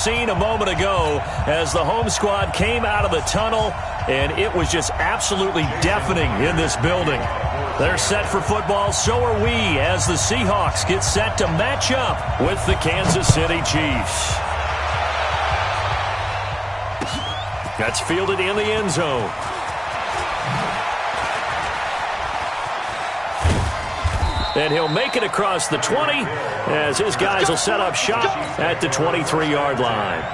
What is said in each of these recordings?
Seen a moment ago as the home squad came out of the tunnel, and it was just absolutely deafening in this building. They're set for football, so are we, as the Seahawks get set to match up with the Kansas City Chiefs. That's fielded in the end zone. And he'll make it across the 20 as his guys will set up shop at the 23-yard line.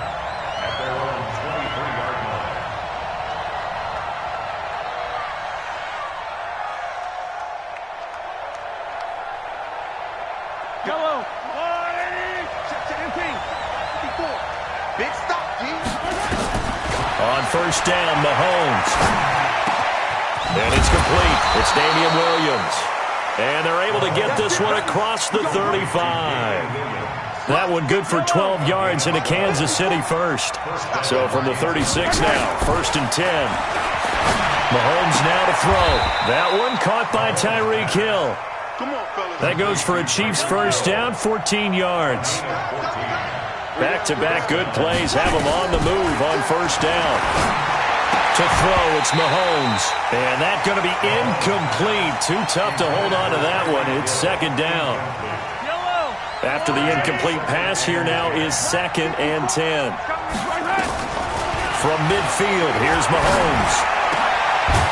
Big stop, G. On first down, Mahomes. And it's complete. It's Damian Williams. And they're able to get this one across the 35. That one good for 12 yards into Kansas City first. So from the 36 now, first and 10. Mahomes now to throw. That one caught by Tyreek Hill. That goes for a Chiefs first down, 14 yards. Back-to-back good plays have him on the move on first down. To throw, it's Mahomes. And that's going to be incomplete. Too tough to hold on to that one. It's second down. After the incomplete pass, here now is second and 10. From midfield, here's Mahomes.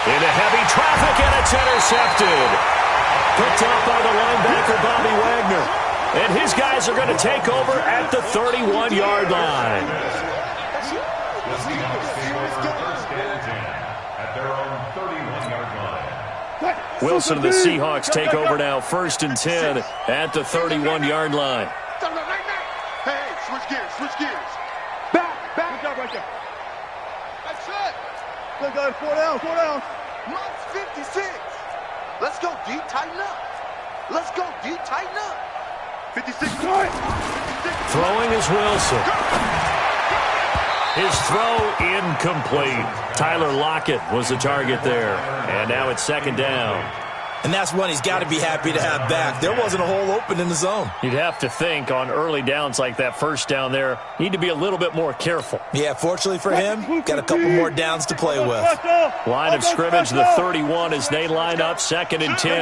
Into heavy traffic, and it's intercepted. Picked off by the linebacker, Bobby Wagner. And his guys are going to take over at the 31-yard line. Wilson and the Seahawks take over now, first and 10 at the 31-yard line. Hey, switch gears. Back. Good job right there. That's it. Good, 4 down. Month's 56. Let's go, D. Tighten up. 56. Throwing is Wilson. His throw incomplete. Tyler Lockett was the target there. And now it's second down. And that's one he's got to be happy to have back. There wasn't a hole open in the zone. You'd have to think on early downs like that first down there, need to be a little bit more careful. Yeah, fortunately for him, got a couple more downs to play with. Line of scrimmage, the 31 as they line up, second and 10.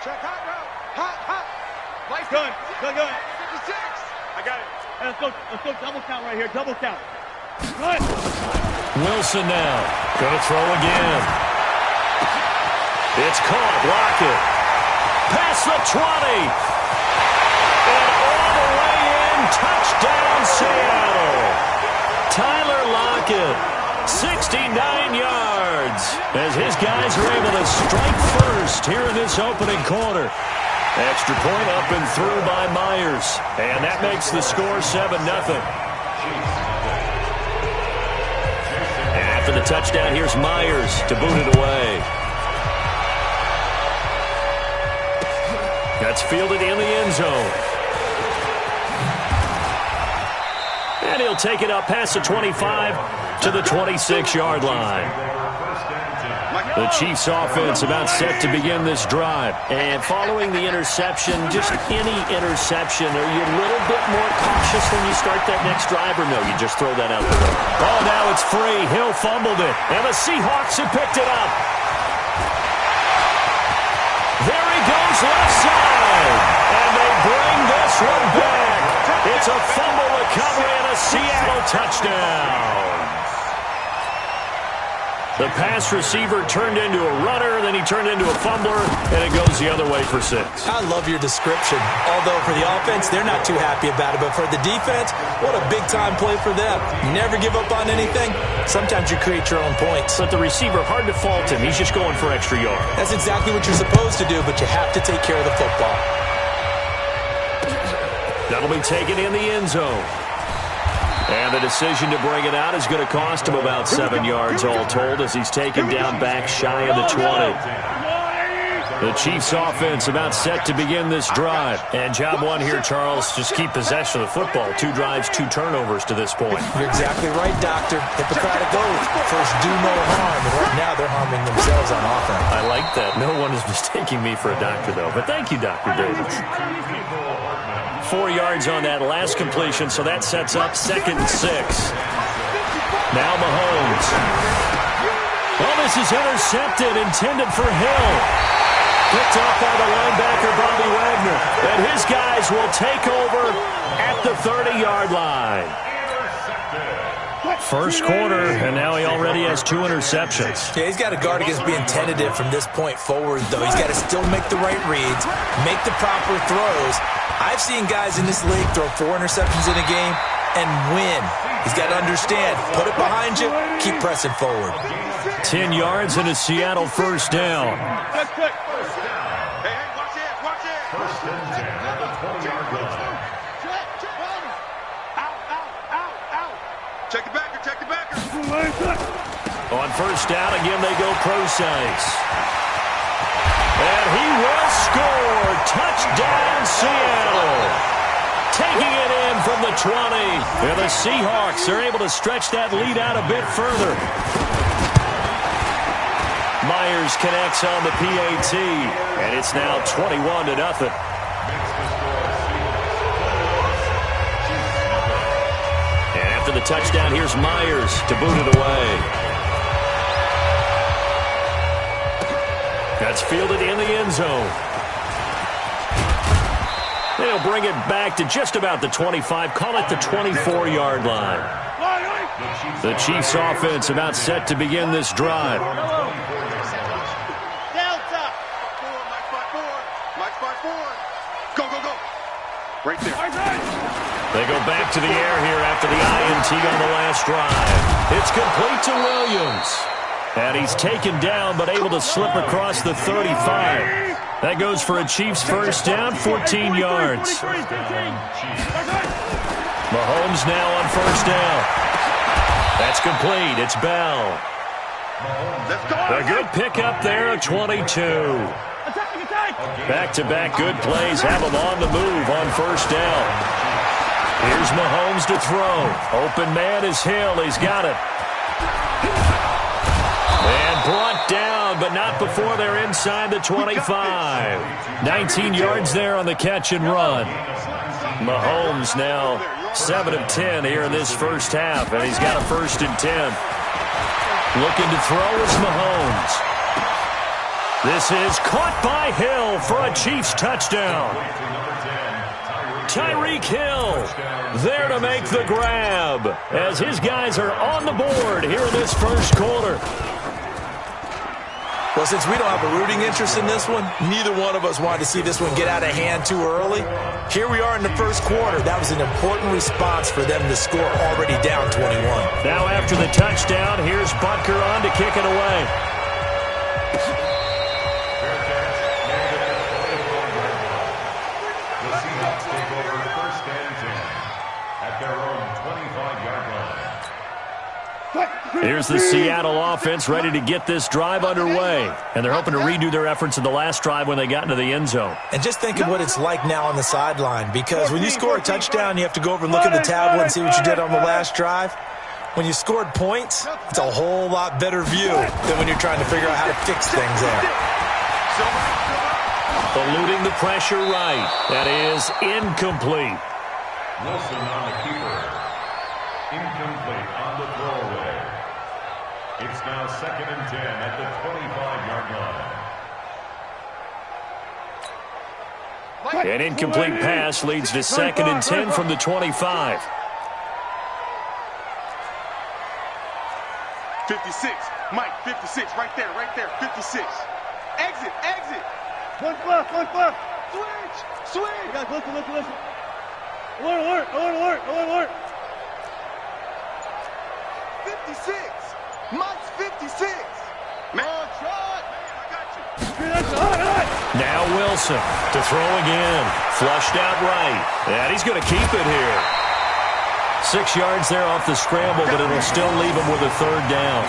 Check hot. Good. 56. I got it. Let's go double count right here. Double count. Good. Wilson now. Gonna throw again. It's caught. Lockett. Past the 20. And all the way in. Touchdown, Seattle. Tyler Lockett. 69 yards. As his guys are able to strike first here in this opening quarter. Extra point up and through by Myers. And that makes the score 7-0. And after the touchdown, here's Myers to boot it away. That's fielded in the end zone. And he'll take it up past the 25 to the 26-yard line. The Chiefs offense about set to begin this drive. And following the interception, just any interception, are you a little bit more cautious when you start that next drive, or no, you just throw that out the door? Oh, now it's free. Hill fumbled it, and the Seahawks have picked it up. There he goes left side, and they bring this one back. It's a fumble recovery and a Seattle touchdown. The pass receiver turned into a runner, then he turned into a fumbler, and it goes the other way for 6. I love your description. Although for the offense, they're not too happy about it. But for the defense, what a big-time play for them. You never give up on anything. Sometimes you create your own points. But the receiver, hard to fault him. He's just going for extra yards. That's exactly what you're supposed to do, but you have to take care of the football. That'll be taken in the end zone. And the decision to bring it out is going to cost him about 7 yards all told as he's taken down back shy of the 20. The Chiefs offense about set to begin this drive. And job one here, Charles, just keep possession of the football. 2 drives, 2 turnovers to this point. You're exactly right, Doctor. Hippocratic oath. First, do no harm. And right now, they're harming themselves on offense. I like that. No one is mistaking me for a doctor, though. But thank you, Dr. Davis. 4 yards on that last completion, so that sets up 2nd and 6. Now Mahomes. Well, this is intercepted, intended for Hill. Picked up by the linebacker, Bobby Wagner. And his guys will take over at the 30-yard line. First quarter, and now he already has 2 interceptions. Yeah, he's got to guard against being tentative from this point forward, though. He's got to still make the right reads, make the proper throws. I've seen guys in this league throw 4 interceptions in a game and win. He's got to understand, put it behind you, keep pressing forward. 10 yards and a Seattle first down. Hey, watch it, watch it. First and 10 at the 20-yard line. Out. Check the backer, check the backer. On first down, again, they go precise. And he will score. Touchdown, Seattle. Taking it in from the 20. And the Seahawks are able to stretch that lead out a bit further. Myers connects on the PAT. And it's now 21-0. After the touchdown, here's Myers to boot it away. That's fielded in the end zone. They'll bring it back to just about the 25. Call it the 24-yard line. The Chiefs offense about set to begin this drive. Mike 5-4. Go. Right there. They go back to the air here after the INT on the last drive. It's complete to Williams. And he's taken down but able to slip across the 35. That goes for a Chiefs first down, 14 yards. Mahomes now on first down. That's complete. It's Bell. A good pickup there at 22. Back-to-back good plays have him on the move on first down. Here's Mahomes to throw. Open man is Hill. He's got it. And brought down, but not before they're inside the 25. 19 yards there on the catch and run. Mahomes now 7 of 10 here in this first half, and he's got a 1st and 10. Looking to throw is Mahomes. This is caught by Hill for a Chiefs touchdown. Tyreek Hill there to make the grab as his guys are on the board here in this first quarter. Well, since we don't have a rooting interest in this one, neither one of us wanted to see this one get out of hand too early. Here we are in the first quarter. That was an important response for them to score already down 21. Now after the touchdown, here's Butker on to kick it away. Here's the Seattle offense ready to get this drive underway. And they're hoping to redo their efforts in the last drive when they got into the end zone. And just think of what it's like now on the sideline, because when you score a touchdown, you have to go over and look at the tablet and see what you did on the last drive. When you scored points, it's a whole lot better view than when you're trying to figure out how to fix things there. Eluding the pressure right. That is incomplete. Wilson on the keeper. Incomplete on the throwaway. It's now 2nd and 10 at the 25-yard line. An incomplete pass leads to 2nd and 10 from the 25. 56. Mike, 56. Right there. 56. Exit. One left. Switch. Guys, listen. Alert. 56. Mike's 56. Man, I got you. Now Wilson to throw again. Flushed out right. And he's going to keep it here. 6 yards there off the scramble, but it'll still leave him with a 3rd down.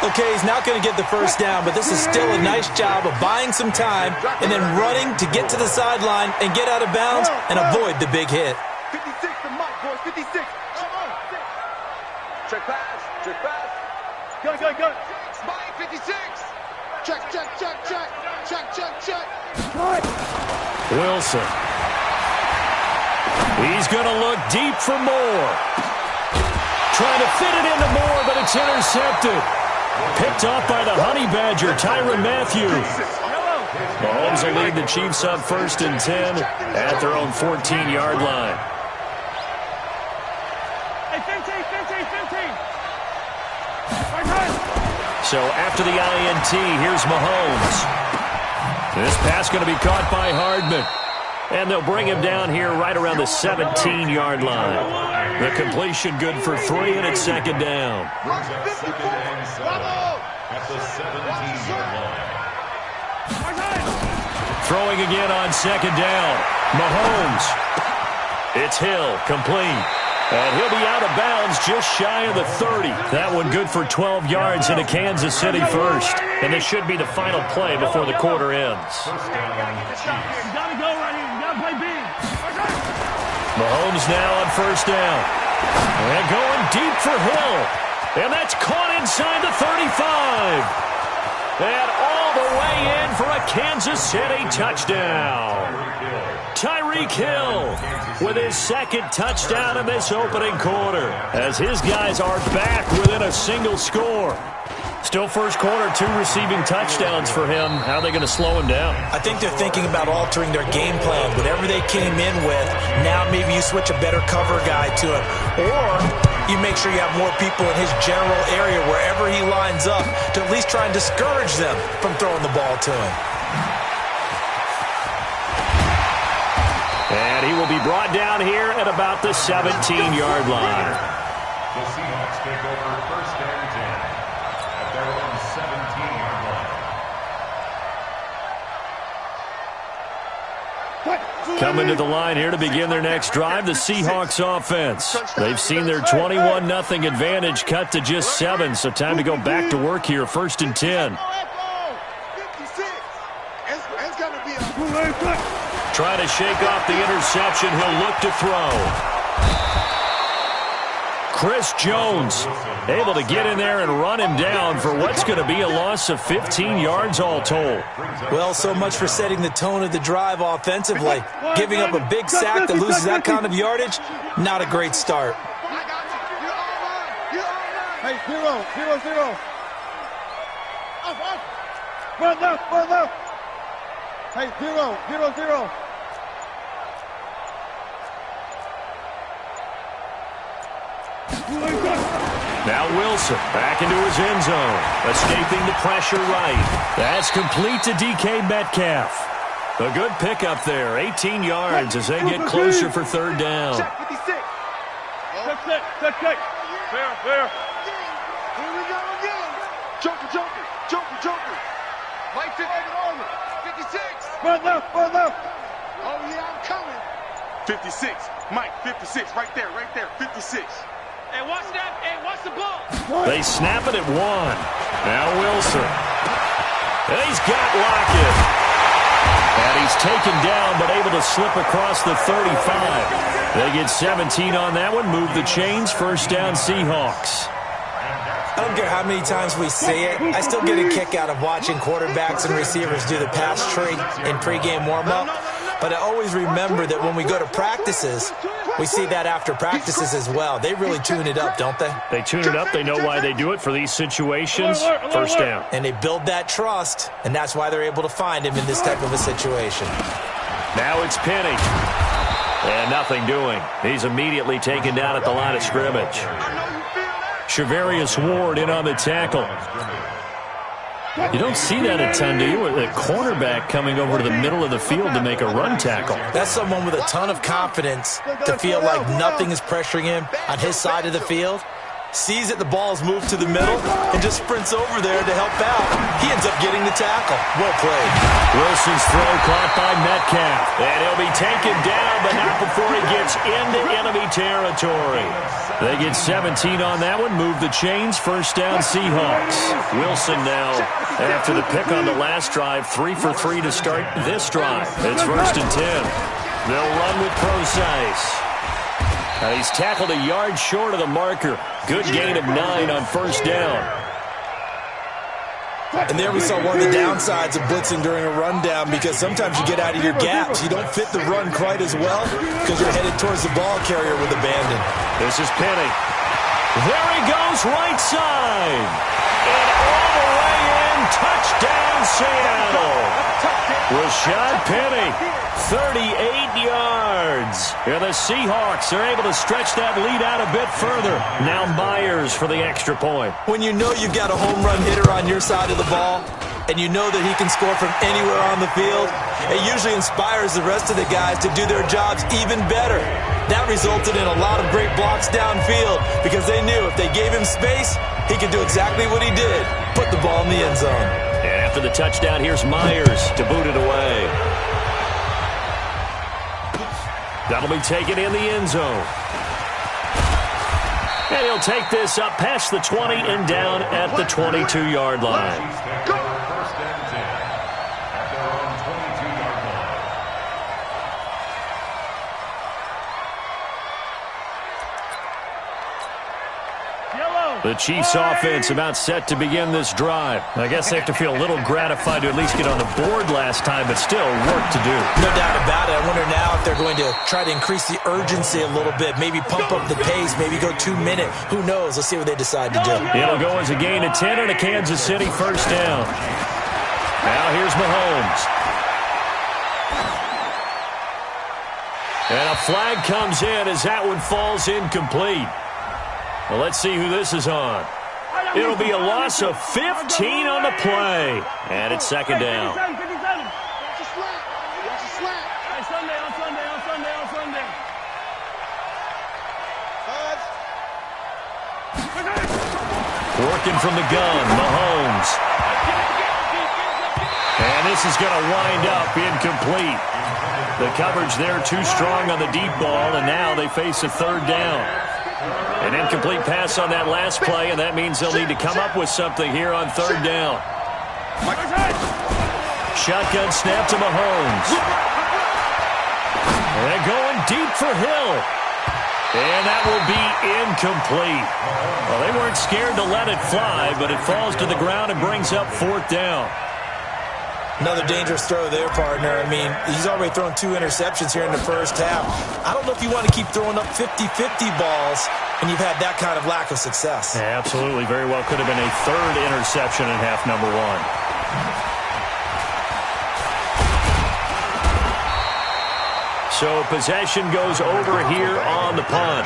Okay, he's not going to get the first down, but this is still a nice job of buying some time and then running to get to the sideline and get out of bounds and avoid the big hit. 56 to Mike, boys. 56. Come on. Check pass. Go. Mike, 56. Check. Wilson. He's going to look deep for more. Trying to fit it into Moore, but it's intercepted. Picked off by the Honey Badger, Tyrann Mathieu. Mahomes will lead the Chiefs up 1st and 10 at their own 14-yard line. Hey, 15. So after the INT, here's Mahomes. This pass going to be caught by Hardman. And they'll bring him down here right around the 17-yard line. The completion good for 3, and it's 2nd down. At the 17-yard line. Throwing again on 2nd down. Mahomes. It's Hill, complete. And he'll be out of bounds just shy of the 30. That one good for 12 yards into Kansas City first. And this should be the final play before the quarter ends. You gotta go right here. You gotta play big. Mahomes now on 1st down. And going deep for Hill. And that's caught inside the 35. And all the way in for a Kansas City touchdown. Tyreek Hill with his 2nd touchdown in this opening quarter, as his guys are back within a single score. Still first quarter, 2 receiving touchdowns for him. How are they going to slow him down? I think they're thinking about altering their game plan. Whatever they came in with, now maybe you switch a better cover guy to him. Or you make sure you have more people in his general area wherever he lines up to at least try and discourage them from throwing the ball to him. And he will be brought down here at about the 17-yard line. The Seahawks take over 1st and 10 at their own 17-yard line. Coming to the line here to begin their next drive, the Seahawks offense. They've seen their 21-0 advantage cut to just 7, so time to go back to work here, 1st and 10. Trying to shake off the interception. He'll look to throw. Chris Jones able to get in there and run him down for what's going to be a loss of 15 yards all told. Well, so much for setting the tone of the drive offensively. Giving up a big sack that loses that kind of yardage, not a great start. Hey, 0. Run left. Hey, 0. Now Wilson back into his end zone, escaping the pressure right. That's complete to DK Metcalf. A good pickup there, 18 yards as they get closer for 3rd down. Check. Fair. Here we go again. Joker. Mike 56. Run left. Oh, yeah, I'm coming. 56. Mike, 56. Right there. 56. Hey, watch that. Hey, watch the ball. They snap it at 1. Now Wilson. And he's got Lockett. And he's taken down, but able to slip across the 35. They get 17 on that one. Move the chains. 1st down Seahawks. I don't care how many times we say it, I still get a kick out of watching quarterbacks and receivers do the pass tree in pregame warm-up. But I always remember that when we go to practices, we see that after practices as well. They really tune it up, don't they? They tune it up. They know why they do it for these situations. 1st down. And they build that trust, and that's why they're able to find him in this type of a situation. Now it's Penny. And nothing doing. He's immediately taken down at the line of scrimmage. Shavarius Ward in on the tackle. You don't see that a ton, do you? With a cornerback coming over to the middle of the field to make a run tackle. That's someone with a ton of confidence to feel like nothing is pressuring him on his side of the field. Sees that the ball's moved to the middle and just sprints over there to help out. He ends up getting the tackle. Well played. Wilson's throw caught by Metcalf. And he'll be taken down, but not before he gets into enemy territory. They get 17 on that one. Move the chains. 1st down Seahawks. Wilson now, after the pick on the last drive, 3 for 3 to start this drive. It's 1st and 10. They'll run with Procise. He's tackled a yard short of the marker. Good gain of 9 on 1st down. And there we saw one of the downsides of blitzing during a rundown, because sometimes you get out of your gaps. You don't fit the run quite as well because you're headed towards the ball carrier with abandon. This is Penny. There he goes, right side. And all the way in, touchdown Seattle. Rashad Penny, 38 yards. And the Seahawks are able to stretch that lead out a bit further. Now Myers for the extra point. When you know you've got a home run hitter on your side of the ball, and you know that he can score from anywhere on the field, it usually inspires the rest of the guys to do their jobs even better. That resulted in a lot of great blocks downfield because they knew if they gave him space, he could do exactly what he did, put the ball in the end zone. And after the touchdown, here's Myers to boot it away. That'll be taken in the end zone. And he'll take this up past the 20 and down at the 22-yard line. First and 10 at their own 22-yard line. The Chiefs offense about set to begin this drive. I guess they have to feel a little gratified to at least get on the board last time, but still work to do. No doubt about it. I wonder now if they're going to try to increase the urgency a little bit, maybe pump up the pace, maybe go 2 minute. Who knows? Let's see what they decide to do. It'll go as a gain of 10 and a Kansas City first down. Now here's Mahomes. And a flag comes in as that one falls incomplete. Well, let's see who this is on. It'll be a loss of 15 on the play. And it's second down. On Sunday. Working from the gun, Mahomes. And this is going to wind up incomplete. The coverage there too strong on the deep ball, and now they face a third down. An incomplete pass on that last play, and that means they'll need to come up with something here on third down. Shotgun snap to Mahomes. And going deep for Hill. And that will be incomplete. Well, they weren't scared to let it fly, but it falls to the ground and brings up fourth down. Another dangerous throw there, partner. I mean, he's already thrown 2 interceptions here in the first half. I don't know if you want to keep throwing up 50-50 balls when you've had that kind of lack of success. Yeah, absolutely. Very well could have been a third interception in half number 1. So possession goes over here on the punt.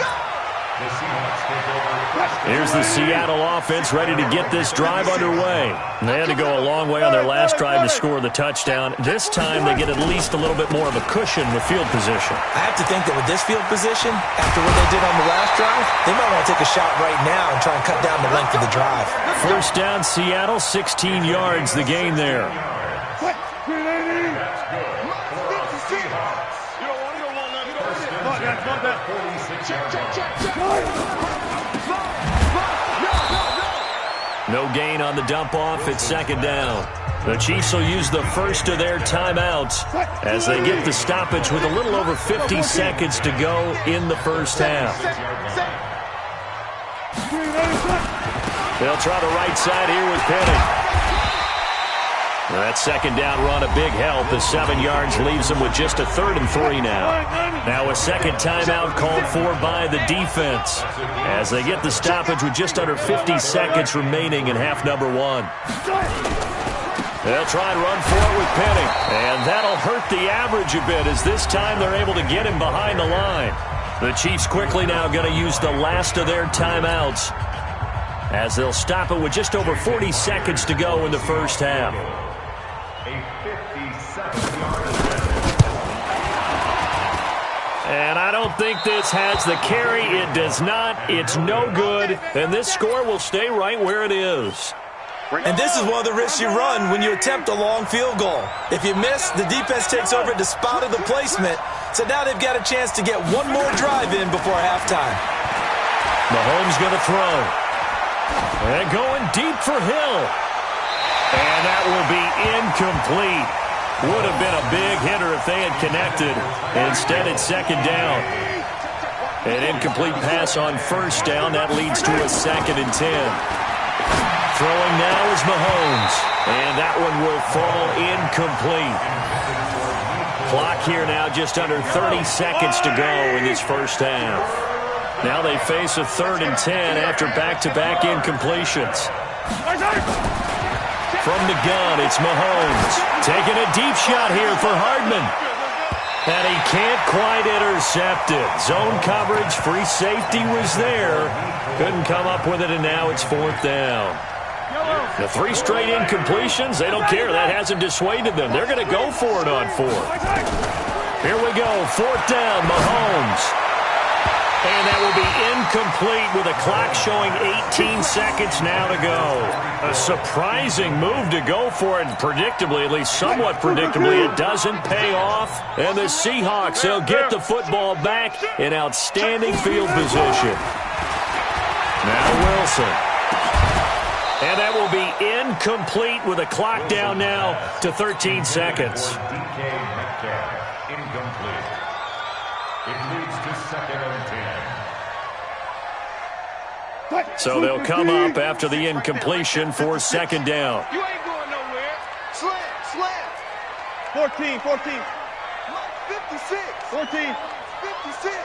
Here's the Seattle offense ready to get this drive underway. They had to go a long way on their last drive to score the touchdown. This time they get at least a little bit more of a cushion with field position. I have to think that with this field position, after what they did on the last drive, they might want to take a shot right now and try and cut down the length of the drive. First down, Seattle, 16 yards the gain there. No gain on the dump off. It's second down. The Chiefs will use the first of their timeouts as they get the stoppage with a little over 50 seconds to go in the first half. They'll try the right side here with Penny. That second down run a big help as 7 yards leaves them with just a 3rd and 3 now. Now a second timeout called for by the defense as they get the stoppage with just under 50 seconds remaining in half number 1. They'll try and run for it with Penny. And that'll hurt the average a bit as this time they're able to get him behind the line. The Chiefs quickly now going to use the last of their timeouts as they'll stop it with just over 40 seconds to go in the first half. And I don't think this has the carry. It does not. It's no good. And this score will stay right where it is. And this is one of the risks you run when you attempt a long field goal. If you miss, the defense takes over at the spot of the placement. So now they've got a chance to get one more drive in before halftime. Mahomes going to throw. And going deep for Hill. And that will be incomplete. Would have been a big hitter if they had connected. Instead, it's second down. An incomplete pass on first down. That leads to a 2nd and 10. Throwing now is Mahomes. And that one will fall incomplete. Clock here now just under 30 seconds to go in this first half. Now they face a 3rd and 10 after back-to-back incompletions. From the gun, it's Mahomes. Taking a deep shot here for Hardman. And he can't quite intercept it. Zone coverage, free safety was there. Couldn't come up with it, and now it's 4th down. The 3 straight incompletions, they don't care. That hasn't dissuaded them. They're going to go for it on 4th. Here we go, 4th down, Mahomes. And that will be incomplete with a clock showing 18 seconds now to go. A surprising move to go for it, predictably, at least somewhat predictably. It doesn't pay off. And the Seahawks, they'll get the football back in outstanding field position. Now Wilson. And that will be incomplete with a clock down now to 13 seconds. Incomplete. It leads to 2nd and 10. So they'll come up after the incompletion for 2nd down. You ain't going nowhere. Slam. 14. 56. 14. 56.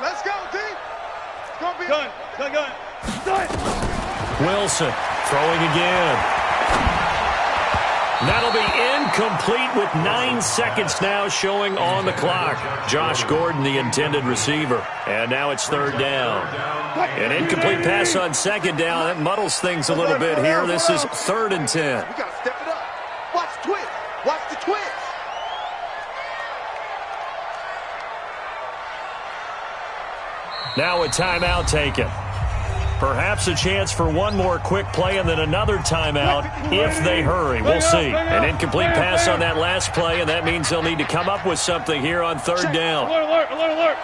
Let's go, D. It's going to be Gun. Wilson throwing again. That'll be incomplete with 9 seconds now showing on the clock. Josh Gordon, the intended receiver. And now it's 3rd down. An incomplete pass on 2nd down. That muddles things a little bit here. This is 3rd and 10. We got to step it up. Watch the twist. Watch the twist. Now a timeout taken. Perhaps a chance for one more quick play and then another timeout if they hurry. We'll see. An incomplete pass on that last play, and that means they'll need to come up with something here on 3rd down. Alert. Hayward.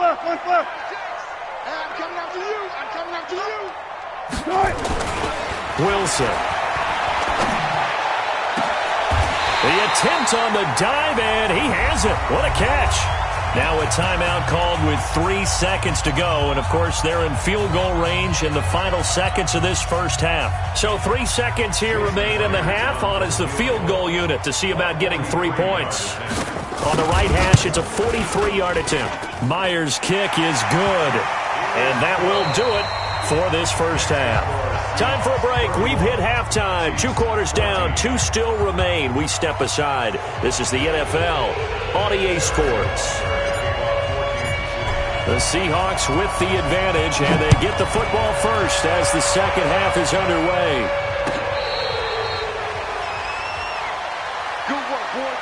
One flip. I'm coming after you. Wilson. The attempt on the dive, and he has it. What a catch. Now a timeout called with 3 seconds to go. And, of course, they're in field goal range in the final seconds of this first half. So 3 seconds here remain in the half. On is the field goal unit to see about getting 3 points. On the right hash, it's a 43-yard attempt. Myers' kick is good. And that will do it for this first half. Time for a break. We've hit halftime. 2 quarters down. 2 still remain. We step aside. This is the NFL on EA Sports. The Seahawks with the advantage, and they get the football first as the second half is underway. Good work, boys.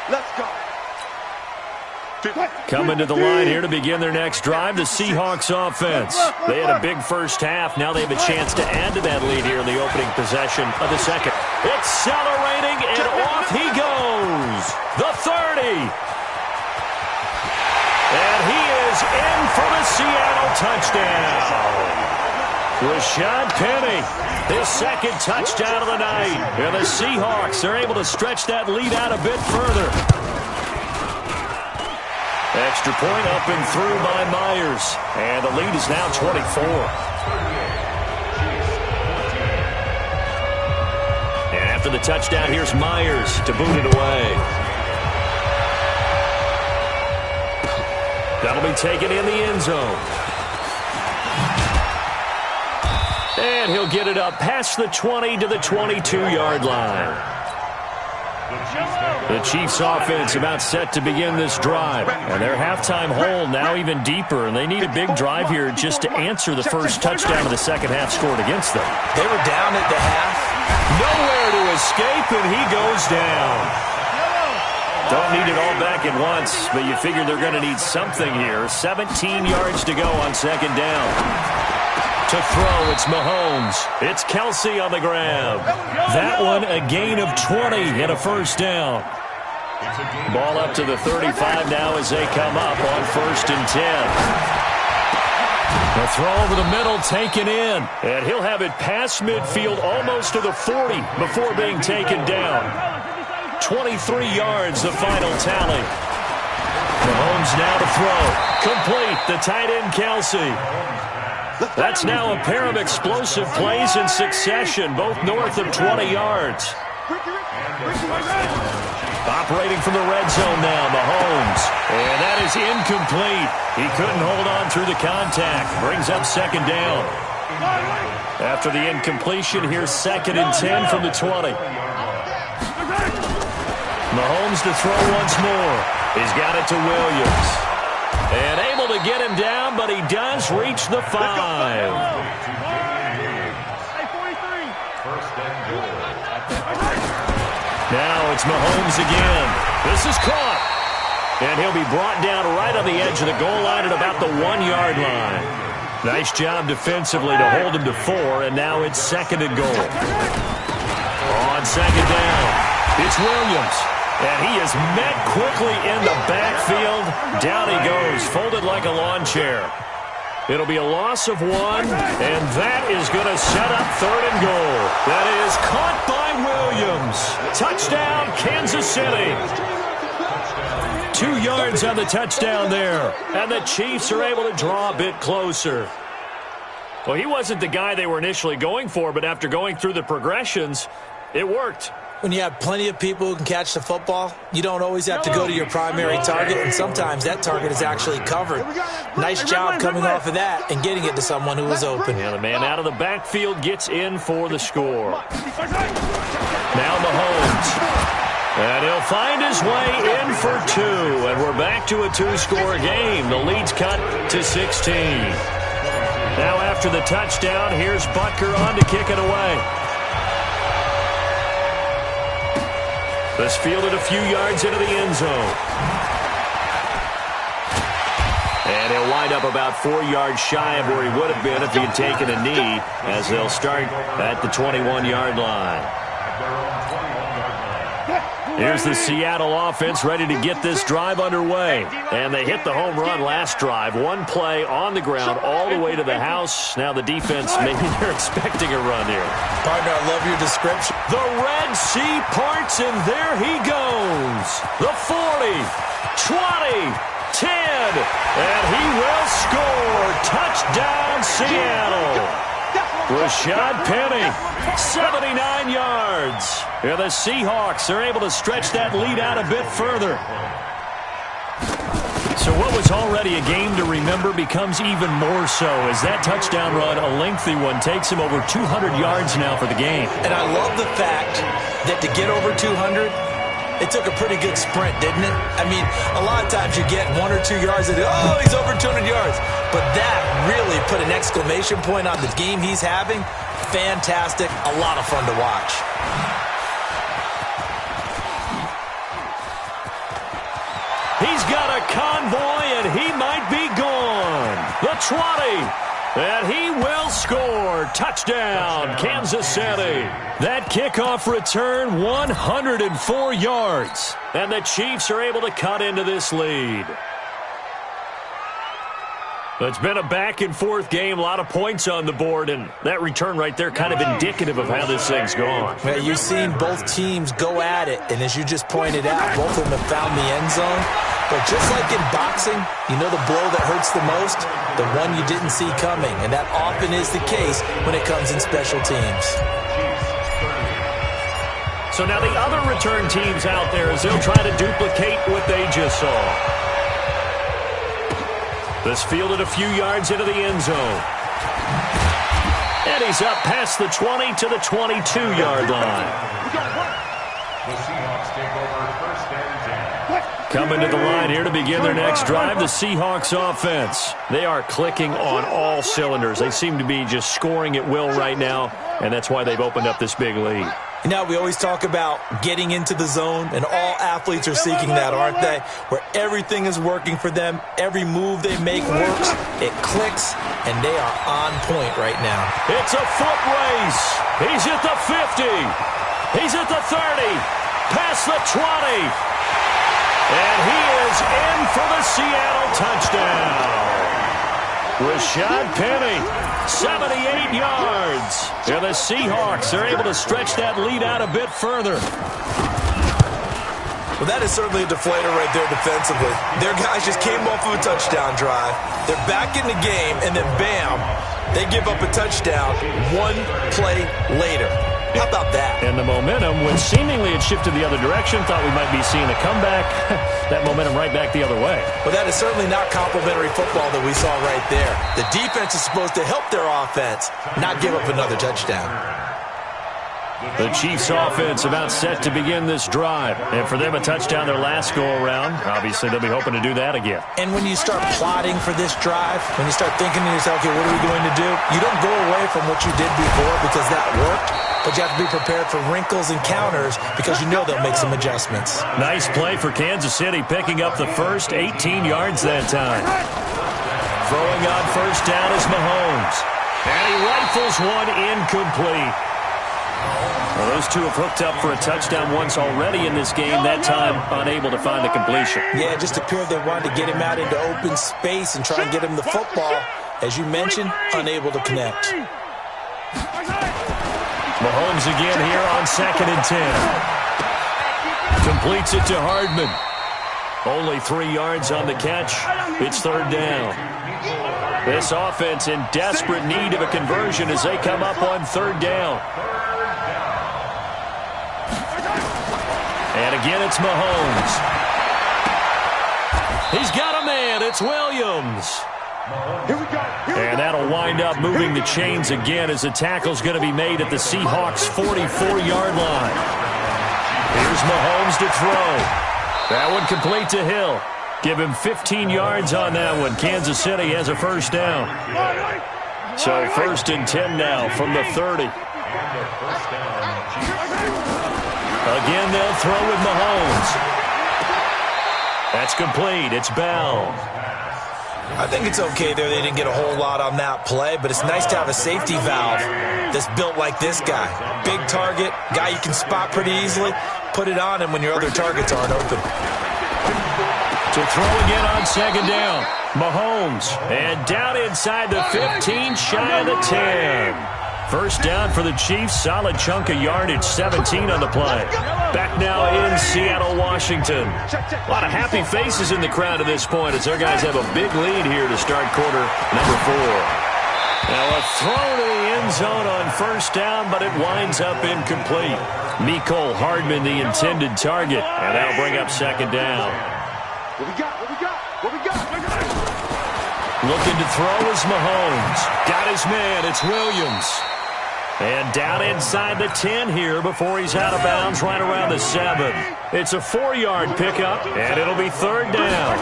Let's go. Coming to the line here to begin their next drive, the Seahawks offense. They had a big first half. Now they have a chance to add to that lead here in the opening possession of the second. Accelerating, and off he goes. The 30. And he is in for the Seattle touchdown. Rashad Penny, his second touchdown of the night. And the Seahawks are able to stretch that lead out a bit further. Extra point up and through by Myers. And the lead is now 24. And after the touchdown, here's Myers to boot it away. That'll be taken in the end zone. And he'll get it up past the 20 to the 22-yard line. The Chiefs offense about set to begin this drive. And their halftime hole now even deeper. And they need a big drive here just to answer the first touchdown of the second half scored against them. They were down at the half. Nowhere to escape, and he goes down. Don't need it all back at once, but you figure they're going to need something here. 17 yards to go on second down. To throw, it's Mahomes. It's Kelsey on the grab. That one, a gain of 20 and a first down. Ball up to the 35 now as they come up on 1st and 10. The throw over the middle taken in. And he'll have it past midfield almost to the 40 before being taken down. 23 yards, the final tally. Mahomes now to throw. Complete, the tight end Kelsey. That's now a pair of explosive plays in succession, both north of 20 yards. Operating from the red zone now, Mahomes. And that is incomplete. He couldn't hold on through the contact. Brings up second down. After the incompletion, here's 2nd and 10 from the 20. Mahomes to throw once more. He's got it to Williams. And able to get him down, but he does reach the 5. Now it's Mahomes again. This is caught. And he'll be brought down right on the edge of the goal line at about the 1-yard line. Nice job defensively to hold him to 4, and now it's 2nd and goal. On 2nd down, it's Williams. And he is met quickly in the backfield. Down he goes, folded like a lawn chair. It'll be a loss of 1, and that is going to set up 3rd and goal. That is caught by Williams. Touchdown, Kansas City. 2 yards on the touchdown there, and the Chiefs are able to draw a bit closer. Well, he wasn't the guy they were initially going for, but after going through the progressions, it worked. When you have plenty of people who can catch the football, you don't always have to go to your primary target, and sometimes that target is actually covered. Nice job coming off of that and getting it to someone who was open. And the man out of the backfield gets in for the score. Now Mahomes. And he'll find his way in for 2, and we're back to a 2-score game. The lead's cut to 16. Now after the touchdown, here's Butker on to kick it away. This fielded a few yards into the end zone. And he'll wind up about 4 yards shy of where he would have been if he had taken a knee, as they'll start at the 21-yard line. Here's the Seattle offense ready to get this drive underway. And they hit the home run last drive. 1 play on the ground all the way to the house. Now the defense, maybe they're expecting a run here. Partner, I love your description. The Red Sea parts, and there he goes. The 40, 20, 10, and he will score. Touchdown, Seattle. Rashad Penny, 79 yards. And the Seahawks are able to stretch that lead out a bit further. So what was already a game to remember becomes even more so as that touchdown run, a lengthy one, takes him over 200 yards now for the game. And I love the fact that to get over 200, it took a pretty good sprint, didn't it? I mean, a lot of times you get 1 or 2 yards and, oh, he's over 200 yards. But that really put an exclamation point on the game he's having. Fantastic. A lot of fun to watch. He's got a convoy, and he might be gone. The 20. And he will score. Touchdown, Kansas City. That kickoff return, 104 yards. And the Chiefs are able to cut into this lead. It's been a back-and-forth game, a lot of points on the board, and that return right there kind of indicative of how this thing's gone. Well, you've seen both teams go at it, and as you just pointed out, both of them have found the end zone. But just like in boxing, you know the blow that hurts the most? The one you didn't see coming, and that often is the case when it comes in special teams. So now the other return teams out there as they'll try to duplicate what they just saw. This fielded a few yards into the end zone. And he's up past the 20 to the 22-yard line. The Seahawks take over 1st and 10. Coming to the line here to begin their next drive, the Seahawks offense. They are clicking on all cylinders. They seem to be just scoring at will right now, and that's why they've opened up this big lead. You know, we always talk about getting into the zone, and all athletes are seeking that, aren't they? Where everything is working for them, every move they make works, it clicks, and they are on point right now. It's a foot race. He's at the 50. He's at the 30. Past the 20. And he is in for the Seattle touchdown. Rashad Penny, 78 yards. And the Seahawks are able to stretch that lead out a bit further. Well, that is certainly a deflator right there defensively. Their guys just came off of a touchdown drive. They're back in the game, and then bam, they give up a touchdown one play later. How about that? And the momentum, when seemingly it shifted the other direction, thought we might be seeing a comeback. That momentum right back the other way. Well, that is certainly not complimentary football that we saw right there. The defense is supposed to help their offense, not give up another touchdown. The Chiefs' offense about set to begin this drive. And for them, a touchdown their last go-around. Obviously, they'll be hoping to do that again. And when you start plotting for this drive, when you start thinking to yourself, okay, what are we going to do? You don't go away from what you did before because that worked, but you have to be prepared for wrinkles and counters because you know they'll make some adjustments. Nice play for Kansas City, picking up the first 18 yards that time. Throwing on first down is Mahomes. And he rifles one incomplete. Well, those two have hooked up for a touchdown once already in this game, that time unable to find the completion. Yeah, it just appeared they wanted to get him out into open space and try and get him the football. As you mentioned, unable to connect. Mahomes again here on 2nd and 10. Completes it to Hardman. Only 3 yards on the catch. It's 3rd down. This offense in desperate need of a conversion as they come up on 3rd down. And again, it's Mahomes. He's got a man. It's Williams. Here we go. And that'll wind up moving the chains again as the tackle's going to be made at the Seahawks' 44-yard line. Here's Mahomes to throw. That one complete to Hill. Give him 15 yards on that one. Kansas City has a first down. So 1st and 10 now from the 30. Again, they'll throw with Mahomes. That's complete. It's Bell. I think it's okay there. They didn't get a whole lot on that play, but it's nice to have a safety valve that's built like this guy. Big target, guy you can spot pretty easily. Put it on him when your other targets aren't open. To throw again on 2nd down. Mahomes. And down inside the 15, shy of the 10. First down for the Chiefs. Solid chunk of yardage, 17 on the play. Back now in Seattle, Washington. A lot of happy faces in the crowd at this point as their guys have a big lead here to start quarter number 4. Now a throw to the end zone on first down, but it winds up incomplete. Mecole Hardman, the intended target, and that'll bring up 2nd down. What we got? What we got? What we got? Looking to throw is Mahomes. Got his man. It's Williams. And down inside the 10 here before he's out of bounds right around the 7. It's a 4-yard pickup, and it'll be 3rd down.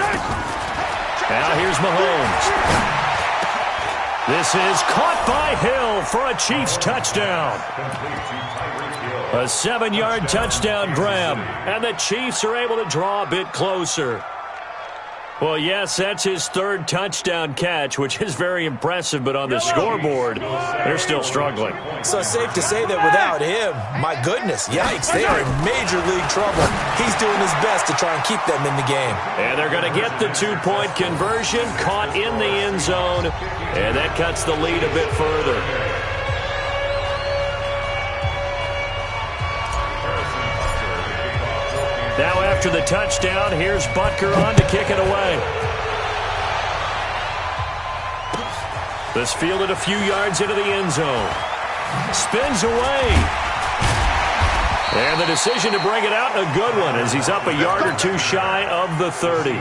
Now here's Mahomes. This is caught by Hill for a Chiefs touchdown. A 7-yard touchdown grab, and the Chiefs are able to draw a bit closer. Well, yes, that's his 3rd touchdown catch, which is very impressive, but on the scoreboard, they're still struggling. So it's safe to say that without him, my goodness, yikes, they are in major league trouble. He's doing his best to try and keep them in the game. And they're going to get the 2-point conversion, caught in the end zone, and that cuts the lead a bit further. Now after the touchdown, here's Butker on to kick it away. This fielded a few yards into the end zone. Spins away. And the decision to bring it out, a good one, as he's up a yard or two shy of the 30.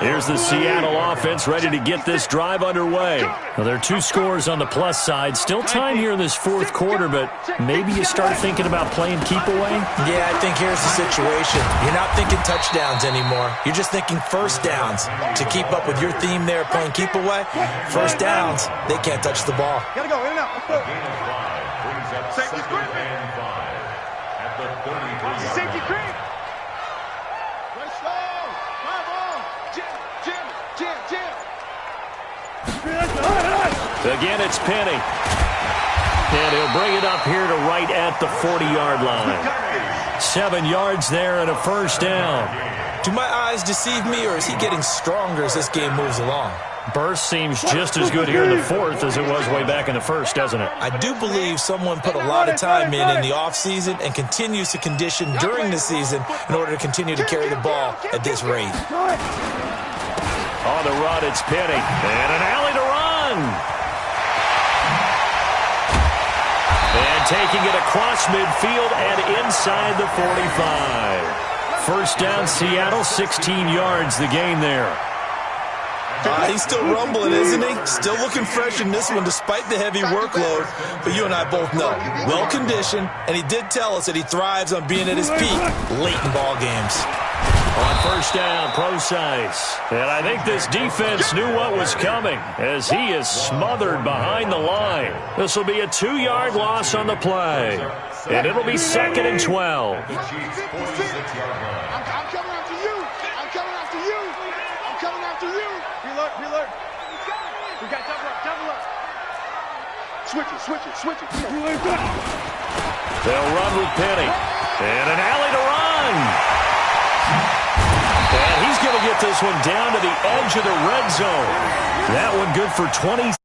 Here's the Seattle offense ready to get this drive underway. Well, there are 2 scores on the plus side. Still time here in this 4th quarter, but maybe you start thinking about playing keep away? Yeah, I think here's the situation. You're not thinking touchdowns anymore. You're just thinking first downs. To keep up with your theme there, playing keep away, first downs, they can't touch the ball. Gotta go, in and out. Let's go. Safety creep. Safety creep. Let's go. Jim. Again, it's Penny. And he'll bring it up here to right at the 40-yard line. 7 yards there and a first down. Do my eyes deceive me, or is he getting stronger as this game moves along? Burst seems just as good here in the fourth as it was way back in the first, doesn't it? I do believe someone put a lot of time in the offseason and continues to condition during the season in order to continue to carry the ball at this rate. On the run, it's Penny. And an alley to run. And taking it across midfield and inside the 45. First down, Seattle, 16 yards the gain there. He's still rumbling, isn't he? Still looking fresh in this one despite the heavy workload. But you and I both know, well-conditioned, and he did tell us that he thrives on being at his peak late in ball games. On first down, Procise. And I think this defense knew what was coming as he is smothered behind the line. This will be a 2-yard loss on the play. And it'll be 2nd and 12. I'm coming after you. I'm coming after you. I'm coming after you. Reload. We got double up. Switch it. They'll run with Penny. And an alley to run. And he's going to get this one down to the edge of the red zone. That one good for 20.